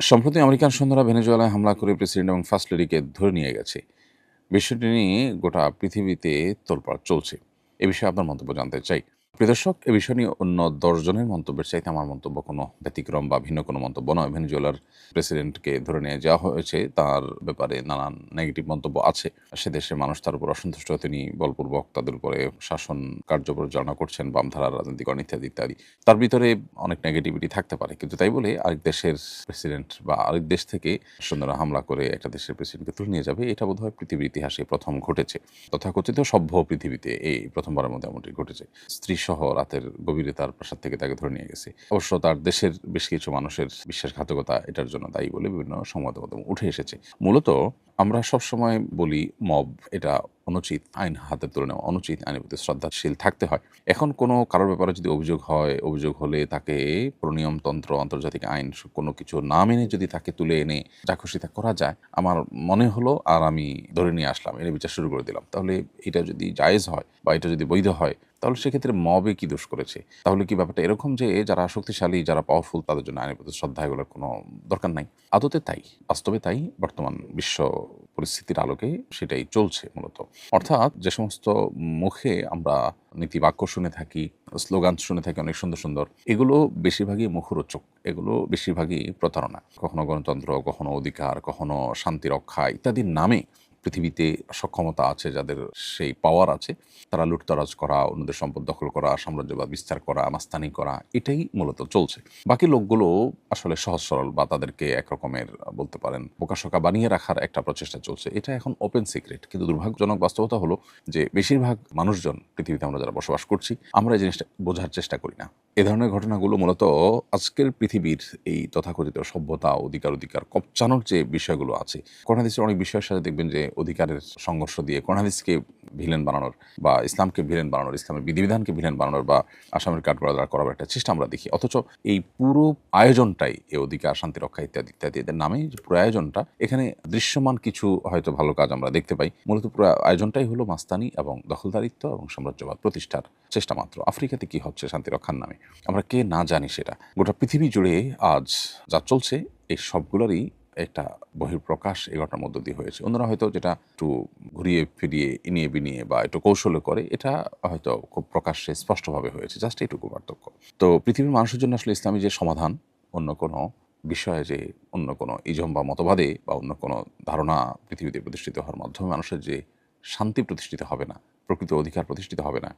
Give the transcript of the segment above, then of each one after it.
সম্প্রতি আমেরিকান সৈন্যরা ভেনেজুয়েলায় হামলা করে প্রেসিডেন্ট এবং ফার্স্ট লেডিকে ধরে নিয়ে গেছে। বিষয়টি নিয়ে গোটা পৃথিবীতে তোলপাড় চলছে। এ বিষয়ে আপনার মন্তব্য জানতে চাই। প্রিয় দর্শক, এ বিষয় নিয়ে অন্য ১০ জনের মন্তব্যের চাইতে আমার মন্তব্য কোনো ব্যতিক্রম বা ভিন্ন কোনো মন্তব্য নয়। ভেনেজুয়েলার প্রেসিডেন্টকে ধরে নিয়ে যাওয়া হয়েছে, তার ব্যাপারে নানান নেগেটিভ মন্তব্য আছে। সে দেশের মানুষ তার উপর অসন্তুষ্ট, তিনি বলপূর্বক তাদের উপরে শাসন কার্য পরিচালনা করছেন, বামধারার রাজনীতিকরণ ইত্যাদি, ইত্যাদি। তার ভিতরে অনেক নেগেটিভিটি থাকতে পারে। কিন্তু তাই বলে আরেক দেশের প্রেসিডেন্ট বা আরেক দেশ থেকে সৈন্যরা হামলা করে একটা দেশের প্রেসিডেন্টকে তুলে নিয়ে যাবে, এটা বোধহয় পৃথিবীর ইতিহাসে প্রথম ঘটেছে। তথাকথিত সভ্য পৃথিবীতে এই প্রথমবারের মধ্যে এমনটি ঘটেছে। স্ত্রীসহ রাতের গভীরে তার প্রাসাদ থেকে তাকে ধরে নিয়ে গেছে। অবশ্য তার দেশের বেশ কিছু মানুষের বিশ্বাসঘাতকতা এটার জন্য দায়ী বলে বিভিন্ন সংবাদ মাধ্যম উঠে এসেছে। মূলত আমরা সবসময় বলি মব এটা অনুচিত, আইন হাতের তুলে নেওয়া অনুচিত, আইনের প্রতি শ্রদ্ধাশীল থাকতে হয়। এখন কোনো কারোর ব্যাপারে যদি অভিযোগ হয়, অভিযোগ হলে তাকে প্রনিয়মতন্ত্র, আন্তর্জাতিক আইন কোনো কিছু না মেনে যদি তাকে তুলে এনে যা খুশি তা করা যায়, আমার মনে হলো আর আমি ধরে নিয়ে আসলাম, এর বিচার শুরু করে দিলাম। তাহলে এটা যদি জায়েজ হয় বা এটা যদি বৈধ হয়, তাহলে সেক্ষেত্রে মবে কি দোষ করেছে? তাহলে কি ব্যাপারটা এরকম যে যারা শক্তিশালী, যারা পাওয়ারফুল তাদের জন্য আইনের প্রতি শ্রদ্ধা এগুলোর কোনো দরকার নাই? আদতে তাই, বাস্তবে তাই। বর্তমান বিশ্ব পরিস্থিতির আলোকে সেটাই চলছে মূলত। অর্থাৎ যে সমস্ত মুখে আমরা নীতিবাক্য শুনে থাকি, স্লোগান শুনে থাকি অনেক সুন্দর, সুন্দর, এগুলো বেশিরভাগই মুখরোচক। এগুলো বেশিরভাগই প্রতারণা। কখনো গণতন্ত্র, কখনো অধিকার, কখনো শান্তি রক্ষা ইত্যাদির নামে পৃথিবীতে সক্ষমতা আছে, যাদের সেই পাওয়ার আছে, তারা লুটতরাজ করা, অন্যদের সম্পদ দখল করা, সাম্রাজ্যবাদ বিস্তার করা, মাস্তানি করা, এটাই মূলত চলছে। বাকি লোকগুলো আসলে সহজ সরল বা তাদেরকে একরকমের বলতে পারেন বোকাশোকা বানিয়ে রাখার একটা প্রচেষ্টা চলছে। এটা এখন ওপেন সিক্রেট। কিন্তু দুর্ভাগ্যজনক বাস্তবতা হলো যে বেশিরভাগ মানুষজন, পৃথিবীতে আমরা যারা বসবাস করছি, আমরা এই জিনিসটা বোঝার চেষ্টা করি না। এ ধরনের ঘটনাগুলো মূলত আজকের পৃথিবীর এই তথাকথিত সভ্যতা, অধিকার কপচানোর যে বিষয়গুলো আছে, কোরআন হাদিসের অনেক বিষয়ের সাথে দেখবেন যে অধিকারের সংঘর্ষ দিয়ে কোরআন হাদিসকে ভিলেন বানানোর বা ইসলামকে ভিলেন বানানোর, ইসলামের বিধিবিধানকে ভিলেন বানানোর বা আসামের কাঠগড়া করার একটা চেষ্টা আমরা দেখি। অথচ এই পুরো আয়োজনটাই, এই অধিকার, শান্তি রক্ষা ইত্যাদি ইত্যাদি এদের নামে যে পুরো আয়োজনটা, এখানে দৃশ্যমান কিছু হয়তো ভালো কাজ আমরা দেখতে পাই। মূলত পুরো আয়োজনটাই হলো মাস্তানি এবং দখলদারিত্ব এবং সাম্রাজ্যবাদ প্রতিষ্ঠার চেষ্টা মাত্র। আফ্রিকাতে কি হচ্ছে শান্তি রক্ষার নামে, আমরা কে না জানি সেটা। গোটা পৃথিবী জুড়ে আজ যা চলছে, এই সবগুলোরই একটা বহিঃপ্রকাশ এই ঘটনার মধ্য দিয়ে হয়েছে। অন্যরা হয়তো যেটা একটু ঘুরিয়ে ফিরিয়ে, ইনিয়ে বিনিয়ে বা একটু কৌশলে করে, এটা হয়তো খুব প্রকাশ্যে স্পষ্টভাবে হয়েছে। জাস্ট এইটুকু পার্থক্য। তো পৃথিবীর মানুষের জন্য আসলে ইসলামী যে সমাধান, অন্য কোনো বিষয়ে যে অন্য কোনো ইজম বা মতবাদে বা অন্য কোনো ধারণা পৃথিবীতে প্রতিষ্ঠিত হওয়ার মাধ্যমে মানুষের যে শান্তি প্রতিষ্ঠিত হবে না, প্রকৃত অধিকার প্রতিষ্ঠিত হবে না,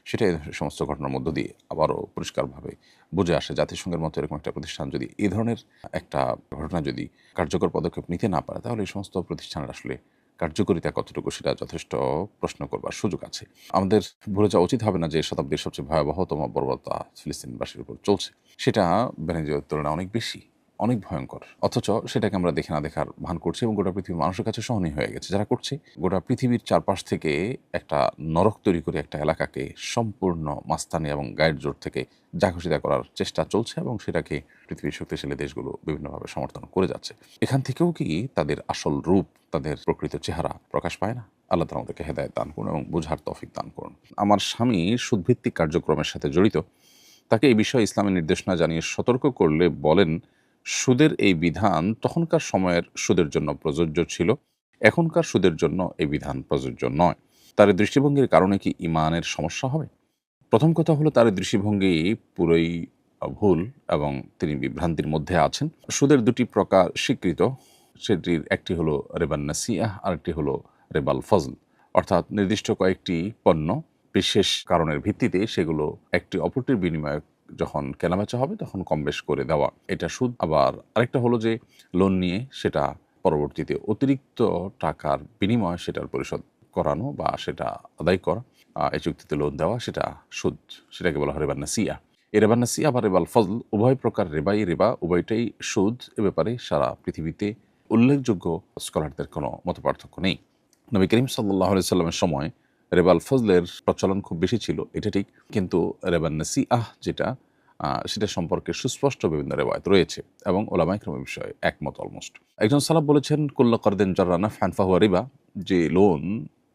সেটা এই সমস্ত ঘটনার মধ্য দিয়ে আবারও পরিষ্কারভাবে বুঝে আসে। জাতিসংঘের মতো এরকম একটা প্রতিষ্ঠান যদি এই ধরনের একটা ঘটনা যদি কার্যকর পদক্ষেপ নিতে না পারে, তাহলে এই সমস্ত প্রতিষ্ঠানের আসলে কার্যকারিতা কতটুকু, সেটা যথেষ্ট প্রশ্ন করবার সুযোগ আছে। আমাদের ভুলে যাওয়া উচিত হবে না যে শতাব্দীর সবচেয়ে ভয়াবহতম বর্বরতা ফিলিস্তিনবাসীর উপর চলছে। সেটা ভেনেজুয়েলার তুলনায় অনেক বেশি, অনেক ভয়ঙ্কর। অথচ সেটাকে আমরা দেখে না দেখার ভান করছি এবং গোটা পৃথিবীর মানুষের কাছে সহনীয় হয়ে গেছে। যারা করছে, গোটা পৃথিবীর চারপাশ থেকে একটা নরক তৈরি করে একটা এলাকাকে সম্পূর্ণ মাস্তানি এবং গায়ের জোর থেকে যা খুশি তা করার চেষ্টা চলছে এবং সেটাকে পৃথিবীর শক্তিশালী দেশগুলো বিভিন্নভাবে সমর্থন করে যাচ্ছে। এখান থেকেও কি তাদের আসল রূপ, তাদের প্রকৃত চেহারা প্রকাশ পায় না? আল্লাহ তাআলা আমাদেরকে হেদায়েত দান করুন এবং বোঝার তৌফিক দান করুন। আমার স্বামী সুদভিত্তিক কার্যক্রমের সাথে জড়িত। তাকে এই বিষয়ে ইসলামের নির্দেশনা জানিয়ে সতর্ক করলে বলেন, সুদের এই বিধান তখনকার সময়ের সুদের জন্য প্রযোজ্য ছিল, এখনকার সুদের জন্য এই বিধান প্রযোজ্য নয়। তার এই দৃষ্টিভঙ্গির কারণে কি ঈমানের সমস্যা হবে? প্রথম কথা হলো, তার এই দৃষ্টিভঙ্গি পুরোই ভুল এবং তিনি বিভ্রান্তির মধ্যে আছেন। সুদের দুটি প্রকার স্বীকৃত, সেটির একটি হলো রেবান নাসিআহ, আরেকটি হলো রেবাল ফজল। অর্থাৎ নির্দিষ্ট কয়েকটি পণ্য বিশেষ কারণের ভিত্তিতে সেগুলো একটি অপরটির বিনিময়ে যখন কেনাবেচা হবে তখন কম বেশ করে দেওয়া, এটা সুদ। আবার আরেকটা হলো যে লোন নিয়ে সেটা পরবর্তীতে অতিরিক্ত টাকার বিনিময়ে সেটার পরিশোধ করানো বা সেটা আদায় করা, এই চুক্তিতে লোন দেওয়া, সেটা সুদ। সেটাকে বলা হয় রেবা নাসিয়া। এই রেবা নাসিয়া বা রেবাল ফজল উভয় প্রকার রেবা, উভয়টাই সুদ। এ ব্যাপারে সারা পৃথিবীতে উল্লেখযোগ্য স্কলারদের কোনো মতপার্থক্য নেই। নবী করিম সাল্লাল্লাহু আলাইহি সাল্লামের সময় রেবাল ফজলের প্রচলন খুব বেশি ছিল, এটা ঠিক। কিন্তু রেবান নাসিআহ যেটা, সেটা সম্পর্কে সুস্পষ্ট বিভিন্ন রেওয়ায়েত রয়েছে এবং উলামায়ে কেরাম এ বিষয়ে একমত অলমোস্ট। একজন সালাফ বলেছেন, কুল্লু কারদিন জাররা নাফআন ফাহুয়া রিবা, যে লোন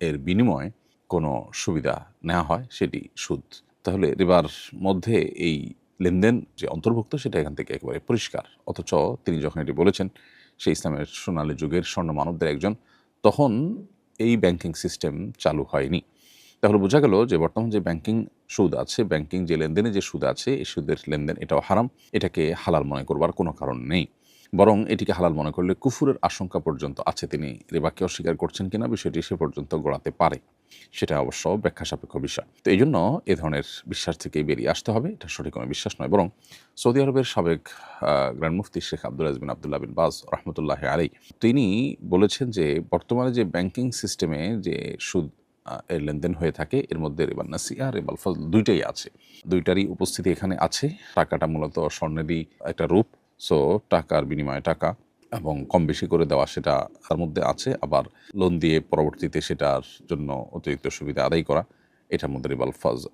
এর বিনিময়ে কোনো সুবিধা নেওয়া হয় সেটি সুদ। তাহলে রিবার মধ্যে এই লেনদেন যে অন্তর্ভুক্ত সেটা এখান থেকে একেবারে পরিষ্কার। অথচ তিনি যখন এটি বলেছেন, সে ইসলামের সোনালী যুগের স্বর্ণ মানবদের একজন, তখন এই ব্যাংকিং সিস্টেম চালু হয়নি। তাহলে বোঝা গেল যে বর্তমান যে ব্যাংকিং সুদ আছে, ব্যাংকিং যে লেনদেনে যে সুদ আছে, এই সুদের লেনদেন এটাও হারাম। এটাকে হালাল মনে করবার কোনো কারণ নেই। বরং এটিকে হালাল মনে করলে কুফুরের আশঙ্কা পর্যন্ত আছে। তিনি রিবাকে অস্বীকার করছেন কিনা বিষয়টি সে পর্যন্ত গড়াতে পারে। সেটা অবশ্য ব্যাখ্যা সাপেক্ষ বিষয়। তো এই জন্য এ ধরনের বিশ্বাস থেকেই বেরিয়ে আসতে হবে। এটা সঠিক কোনো বিশ্বাস নয়। বরং সৌদি আরবের সাবেক গ্র্যান্ড মুফতি শেখ আব্দুল আziz বিন আব্দুল্লাহ বিন বাজ রহমতুল্লাহি আলাইহি তিনি বলেছেন যে বর্তমানে যে ব্যাংকিং সিস্টেমে যে সুদ এর লেনদেন হয়ে থাকে, এর মধ্যে রিবা নাসিয়া, রিবাল ফজল দুইটাই আছে। দুইটারই উপস্থিতি এখানে আছে। টাকাটা মূলত স্বর্ণেরই একটা রূপ। সো টাকার বিনিময়ে টাকা এবং কম বেশি করে দেওয়া সেটা তার মধ্যে আছে। আবার লোন দিয়ে পরবর্তীতে সেটার জন্য অতিরিক্ত সুবিধা আদায় করা, এটার মধ্যে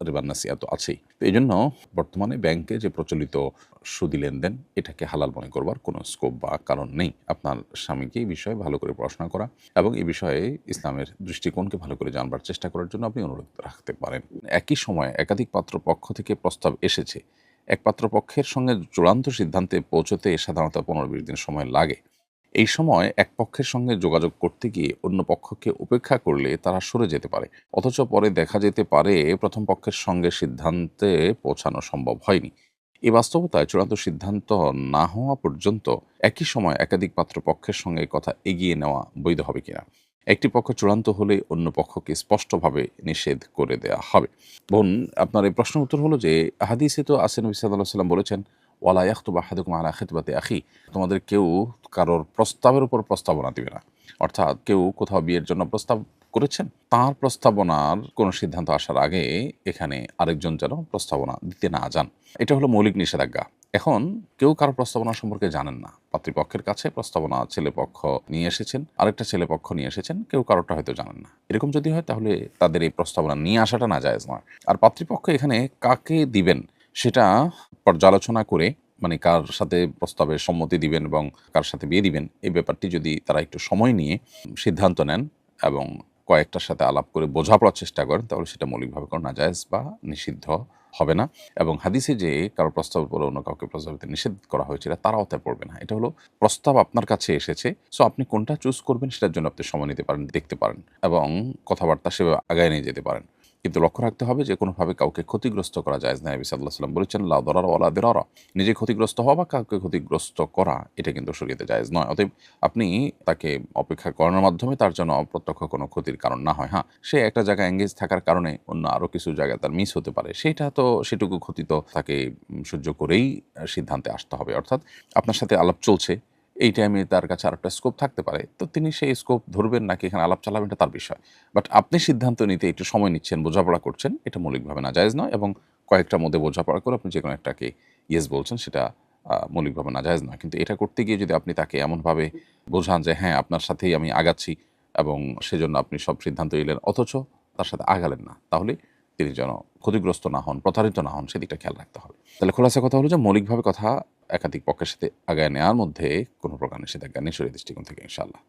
রিবা নাসিয়া তো আছেই। তো এই জন্য বর্তমানে ব্যাংকে যে প্রচলিত সুদি লেনদেন এটাকে হালাল মনে করবার কোনো স্কোপ বা কারণ নেই। আপনার স্বামীকে এই বিষয়ে ভালো করে পড়াশোনা করা এবং এই বিষয়ে ইসলামের দৃষ্টিকোণকে ভালো করে জানবার চেষ্টা করার জন্য আপনি অনুরোধ রাখতে পারেন। একই সময়ে একাধিক পাত্রপক্ষ থেকে প্রস্তাব এসেছে। এক পাত্রপক্ষের সঙ্গে চূড়ান্ত সিদ্ধান্তে পৌঁছতে সাধারণত 15-20 দিন সময় লাগে। এই সময় এক পক্ষের সঙ্গে যোগাযোগ করতে গিয়ে অন্য পক্ষকে উপেক্ষা করলে তারা সরে যেতে পারে। অথচ পরে দেখা যেতে পারে প্রথম পক্ষের সঙ্গে সিদ্ধান্তে পৌঁছানো সম্ভব হয়নি। এই বাস্তবতায় চূড়ান্ত সিদ্ধান্ত না হওয়া পর্যন্ত একই সময় একাধিক পাত্রপক্ষের সঙ্গে কথা এগিয়ে নেওয়া বৈধ হবে কিনা, একটি পক্ষ চূড়ান্ত হলে অন্য পক্ষকে স্পষ্টভাবে নিষেধ করে দেওয়া হবে। বোন, আপনার এই প্রশ্নের উত্তর হলো যে হাদিসে তো আছে, নবী সাল্লাল্লাহু আলাইহি ওয়াসাল্লাম বলেছেন, ওয়ালা ইয়াখতুব আহাদুকুম আলা খিতবাতি আখি, তোমাদের কেউ কারোর প্রস্তাবের উপর প্রস্তাবনা দিবে না। অর্থাৎ কেউ কোথাও বিয়ের জন্য প্রস্তাব করেছেন, তার প্রস্তাবনার কোনো সিদ্ধান্ত আসার আগে এখানে আরেকজন যেন প্রস্তাবনা দিতে না যান। এটা হলো মৌলিক নিষেধাজ্ঞা। এখন কেউ কারো প্রস্তাবনা সম্পর্কে জানেন না। পাত্রীপক্ষের কাছে প্রস্তাবনা ছেলেপক্ষ নিয়ে এসেছেন, আরেকটা ছেলেপক্ষ নিয়ে এসেছেন, কেউ কারোটা হয়তো জানেন না। এরকম যদি হয় তাহলে তাদের এই প্রস্তাবনা নিয়ে আসাটা নাজায়েজ নয়। আর পাত্রীপক্ষ এখানে কাকে দিবেন সেটা পর্যালোচনা করে, মানে কার সাথে প্রস্তাবে সম্মতি দিবেন এবং কার সাথে বিয়ে দিবেন, এই ব্যাপারটি যদি তারা একটু সময় নিয়ে সিদ্ধান্ত নেন এবং কয়েকটার সাথে আলাপ করে বোঝাপড়ার চেষ্টা করেন, তাহলে সেটা মৌলিকভাবে কোনো নাজায়েজ বা নিষিদ্ধ হবে না। এবং হাদিসে যে কারো প্রস্তাবের উপর অন্য কাউকে প্রস্তাব দিতে নিষেধ করা হয়েছিল তারা অতএব পড়বে না। এটা হলো প্রস্তাব আপনার কাছে এসেছে, সো আপনি কোনটা চুজ করবেন সেটার জন্য আপনি সময় নিতে পারেন, দেখতে পারেন এবং কথাবার্তা সেভাবে আগায় নিয়ে যেতে পারেন। কিন্তু লক্ষ্য রাখতে হবে যে কোনোভাবে কাউকে ক্ষতিগ্রস্ত করা জায়েজ না। নবী সাল্লাল্লাহু আলাইহি ওয়াসাল্লাম বলেছেন, লা দরারা ওয়ালা দিরারা, নিজে ক্ষতিগ্রস্ত হওয়া বা কাউকে ক্ষতিগ্রস্ত করা এটা কিন্তু শরীয়তে জায়েজ নয়। অতএব আপনি তাকে অপেক্ষা করানোর মাধ্যমে তার জন্য অপ্রত্যক্ষ কোনো ক্ষতির কারণ না হয়। হ্যাঁ, সে একটা জায়গায় এঙ্গেজ থাকার কারণে অন্য আরও কিছু জায়গায় তার মিস হতে পারে, সেটা তো সেটুকু ক্ষতি তো তাকে সহ্য করেই সিদ্ধান্তে আসতে হবে। অর্থাৎ আপনার সাথে আলাপ চলছে, এই টাইমে তার কাছে আরেকটা স্কোপ থাকতে পারে, তো তিনি সেই স্কোপ ধরবেন নাকি এখানে আলাপ চালাবেন এটা তার বিষয়। বাট আপনি সিদ্ধান্ত নিতে একটু সময় নিচ্ছেন, বোঝাপড়া করছেন, এটা মৌলিকভাবে নাজায়েজ নয়। এবং কয়েকটার মধ্যে বোঝাপড়া করে আপনি যে কোনো একটাকে ইয়েস বলছেন, সেটা মৌলিকভাবে নাজায়েজ নয়। কিন্তু এটা করতে গিয়ে যদি আপনি তাকে এমনভাবে বোঝান যে হ্যাঁ আপনার সাথেই আমি আগাচ্ছি এবং সেজন্য আপনি সব সিদ্ধান্ত নিলেন, অথচ তার সাথে আগালেন না, তাহলে তিনি যেন ক্ষতিগ্রস্ত না হন, প্রতারিত না হন, সেদিকটা খেয়াল রাখতে হবে। তাহলে খোলাসা কথা হলো যে মৌলিকভাবে কথা একাধিক পক্ষের সাথে আগায় নেওয়ার মধ্যে কোনো প্রকার নিষেধাজ্ঞা নেই শরীয়তের দৃষ্টিকোণ থেকে, ইনশাআল্লাহ।